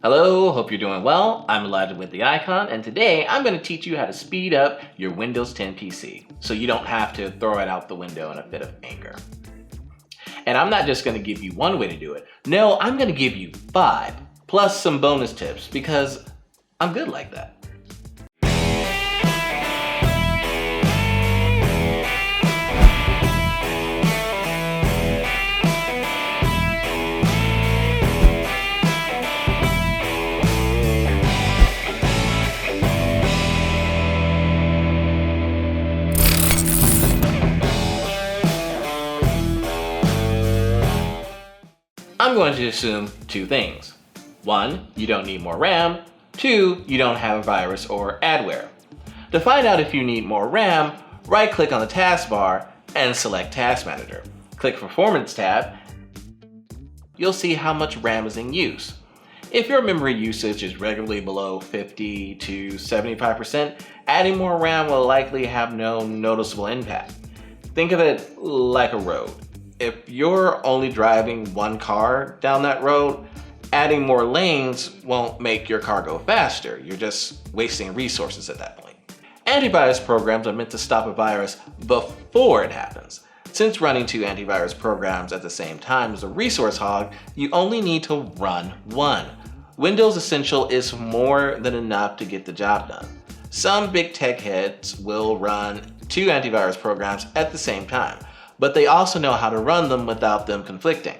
Hello, hope you're doing well. I'm Elijah with the Icon, and today I'm going to teach you how to speed up your Windows 10 PC so you don't have to throw it out the window in a fit of anger. And I'm not just going to give you one way to do it. No, I'm going to give you 5 plus some bonus tips because I'm good like that. I'm going to assume 2 things. 1, you don't need more RAM. 2, you don't have a virus or adware. To find out if you need more RAM, right-click on the taskbar and select Task Manager. Click Performance tab. You'll see how much RAM is in use. If your memory usage is regularly below 50 to 75%, adding more RAM will likely have no noticeable impact. Think of it like a road. If you're only driving one car down that road, adding more lanes won't make your car go faster. You're just wasting resources at that point. Antivirus programs are meant to stop a virus before it happens. Since running 2 antivirus programs at the same time is a resource hog, you only need to run one. Windows Essential is more than enough to get the job done. Some big tech heads will run 2 antivirus programs at the same time, but they also know how to run them without them conflicting.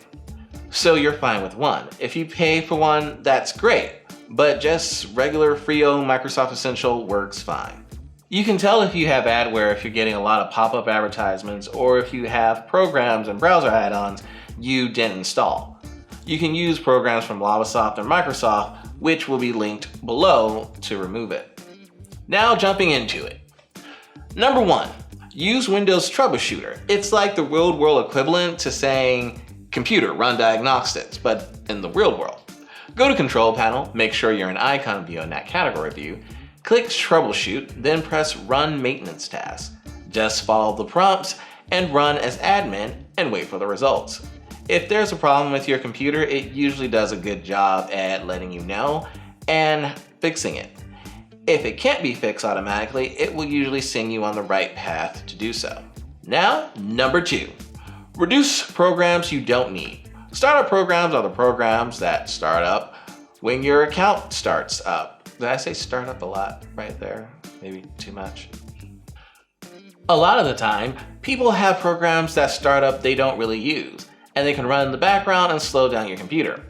So you're fine with one. If you pay for one, that's great, but just regular free-o Microsoft Essential works fine. You can tell if you have adware if you're getting a lot of pop-up advertisements or if you have programs and browser add-ons you didn't install. You can use programs from Lavasoft or Microsoft, which will be linked below to remove it. Now jumping into it. Number 1. Use Windows Troubleshooter. It's like the real world equivalent to saying, computer, run diagnostics, but in the real world. Go to Control Panel, make sure you're in Icon view in that category view, click Troubleshoot, then press Run Maintenance Tasks. Just follow the prompts and run as admin and wait for the results. If there's a problem with your computer, it usually does a good job at letting you know and fixing it. If it can't be fixed automatically, it will usually send you on the right path to do so. Now, number 2, reduce programs you don't need. Startup programs are the programs that start up when your account starts up. Did I say start up a lot right there? Maybe too much. A lot of the time, people have programs that start up they don't really use, and they can run in the background and slow down your computer.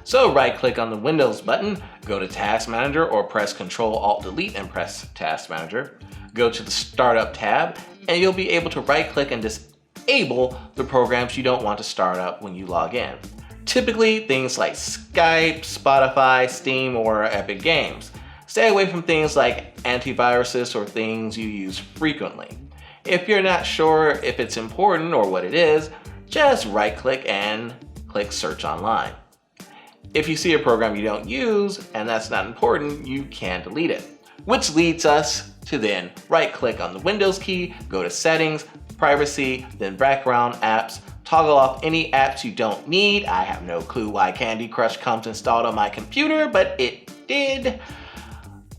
So right-click on the Windows button, go to Task Manager or press Ctrl-Alt-Delete and press Task Manager. Go to the Startup tab and you'll be able to right-click and disable the programs you don't want to start up when you log in. Typically things like Skype, Spotify, Steam, or Epic Games. Stay away from things like antiviruses or things you use frequently. If you're not sure if it's important or what it is, just right-click and click Search Online. If you see a program you don't use and that's not important, you can delete it. Which leads us to then right-click on the Windows key, go to Settings, Privacy, then Background Apps, toggle off any apps you don't need. I have no clue why Candy Crush comes installed on my computer, but it did.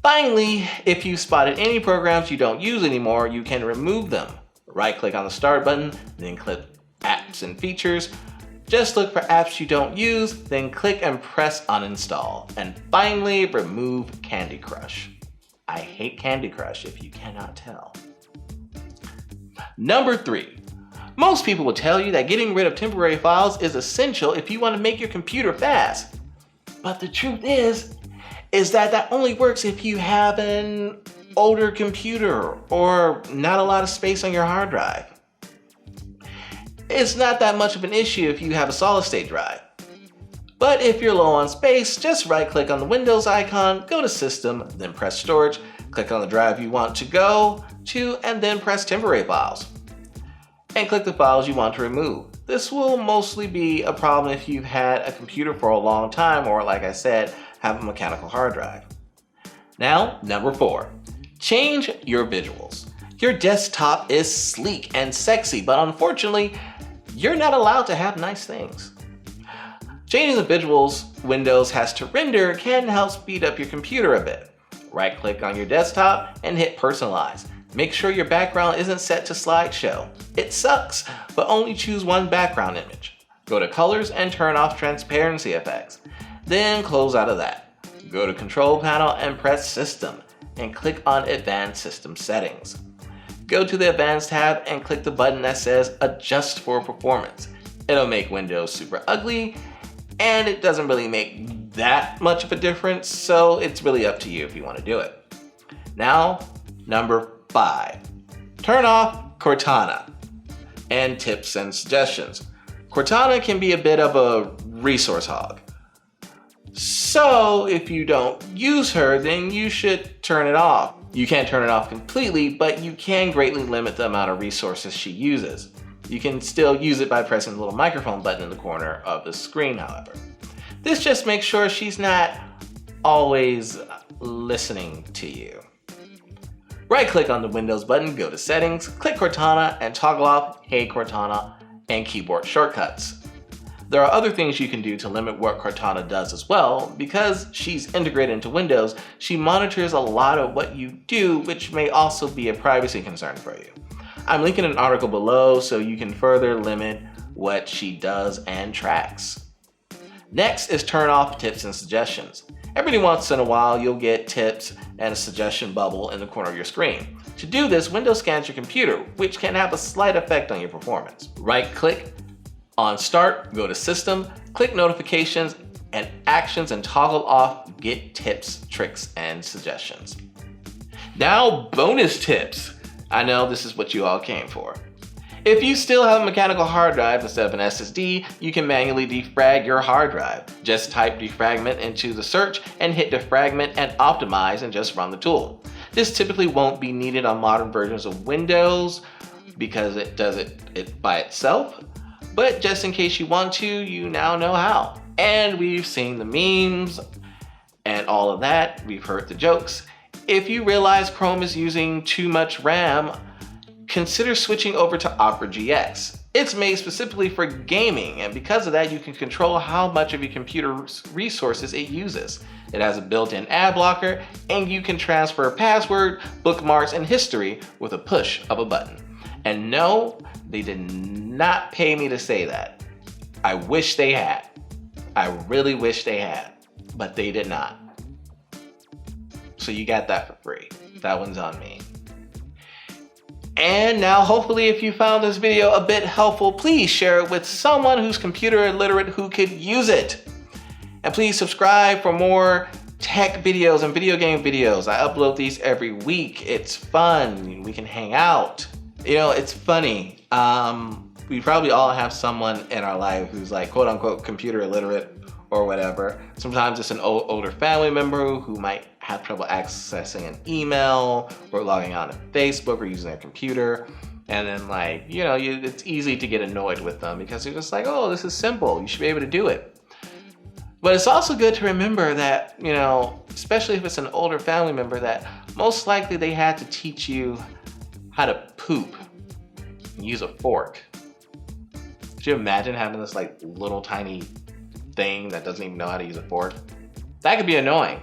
Finally, if you spotted any programs you don't use anymore, you can remove them. Right-click on the Start button, then click Apps and Features. Just look for apps you don't use, then click and press uninstall. And finally, remove Candy Crush. I hate Candy Crush if you cannot tell. Number 3. Most people will tell you that getting rid of temporary files is essential if you want to make your computer fast. But the truth is that only works if you have an older computer or not a lot of space on your hard drive. It's not that much of an issue if you have a solid-state drive. But if you're low on space, just right-click on the Windows icon, go to System, then press Storage, click on the drive you want to go to, and then press Temporary Files. And click the files you want to remove. This will mostly be a problem if you've had a computer for a long time or, like I said, have a mechanical hard drive. Now, number 4. Change your visuals. Your desktop is sleek and sexy, but unfortunately, you're not allowed to have nice things. Changing the visuals Windows has to render can help speed up your computer a bit. Right-click on your desktop and hit Personalize. Make sure your background isn't set to slideshow. It sucks, but only choose one background image. Go to Colors and turn off transparency effects. Then close out of that. Go to Control Panel and press System and click on Advanced System Settings. Go to the Advanced tab and click the button that says Adjust for Performance. It'll make Windows super ugly, and it doesn't really make that much of a difference, so it's really up to you if you want to do it. Now, number 5. Turn off Cortana and tips and suggestions. Cortana can be a bit of a resource hog. So if you don't use her, then you should turn it off. You can't turn it off completely, but you can greatly limit the amount of resources she uses. You can still use it by pressing the little microphone button in the corner of the screen, however. This just makes sure she's not always listening to you. Right-click on the Windows button, go to Settings, click Cortana, and toggle off Hey Cortana and keyboard shortcuts. There are other things you can do to limit what Cortana does as well. Because she's integrated into Windows, she monitors a lot of what you do, which may also be a privacy concern for you. I'm linking an article below so you can further limit what she does and tracks. Next is turn off tips and suggestions. Every once in a while, you'll get tips and a suggestion bubble in the corner of your screen. To do this, Windows scans your computer, which can have a slight effect on your performance. Right-click on Start, go to System, click Notifications and Actions, and toggle off Get Tips, Tricks, and Suggestions. Now, bonus tips. I know this is what you all came for. If you still have a mechanical hard drive instead of an SSD, you can manually defrag your hard drive. Just type defragment into the search and hit defragment and optimize and just run the tool. This typically won't be needed on modern versions of Windows because it does it by itself, but just in case you want to, you now know how. And we've seen the memes and all of that. We've heard the jokes. If you realize Chrome is using too much RAM, consider switching over to Opera GX. It's made specifically for gaming, and because of that, you can control how much of your computer's resources it uses. It has a built-in ad blocker, and you can transfer password, bookmarks, and history with a push of a button. And no, they did not pay me to say that. I wish they had. I really wish they had, but they did not. So you got that for free. That one's on me. And now, hopefully, if you found this video a bit helpful, please share it with someone who's computer illiterate who could use it. And please subscribe for more tech videos and video game videos. I upload these every week. It's fun. We can hang out. You know, it's funny. We probably all have someone in our life who's like, quote unquote, computer illiterate or whatever. Sometimes it's an older family member who might have trouble accessing an email or logging on to Facebook or using their computer. And then it's easy to get annoyed with them because you're just like, oh, this is simple. You should be able to do it. But it's also good to remember that, especially if it's an older family member, that most likely they had to teach you how to poop and use a fork. Could you imagine having this little tiny thing that doesn't even know how to use a fork? That could be annoying.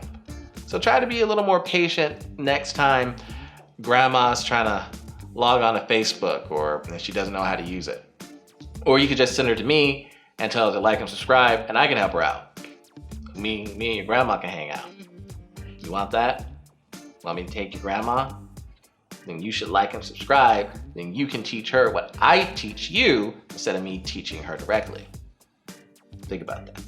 So try to be a little more patient next time grandma's trying to log on to Facebook or if she doesn't know how to use it. Or you could just send her to me and tell her to like and subscribe, and I can help her out. Me and your grandma can hang out. You want that? Want me to take your grandma? Then you should like and subscribe. Then you can teach her what I teach you instead of me teaching her directly. Think about that.